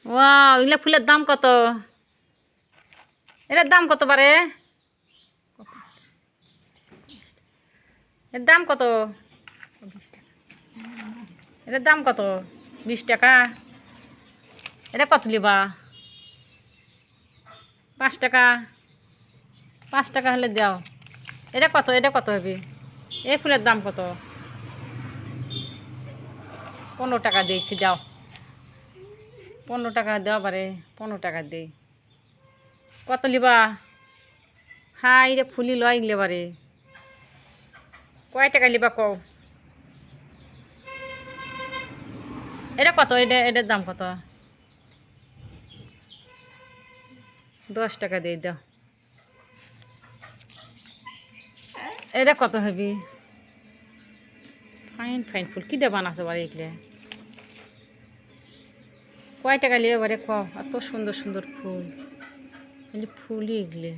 Wow, এগুলা ফুলের দাম কত? এটার দাম কত বারে? এর দাম কত? এটার দাম কত? 20 টাকা। এটা কত লিবা? 5 টাকা। 5 টাকা হলে দাও। এটা কত? এটা কত হবে? এই ফুলের দাম কত? 15 টাকা দিয়েছি, দাও। 15 টাকা দেওয়া পারে। 15 টাকা দে। কত লিবা? হাই রে, ফুলি লয় গেলে বারে। কয় টাকা লিবা কও? এটা কত? এটার দাম কত? 10 টাকা দিয়ে দাও। এটা কত হবে? ফাইন ফাইন ফুল কি দেবান আছে বারে এগুলো? কয় টাকা লিবে বারে কও? এত সুন্দর সুন্দর ফুল, ফুলই এগুলো।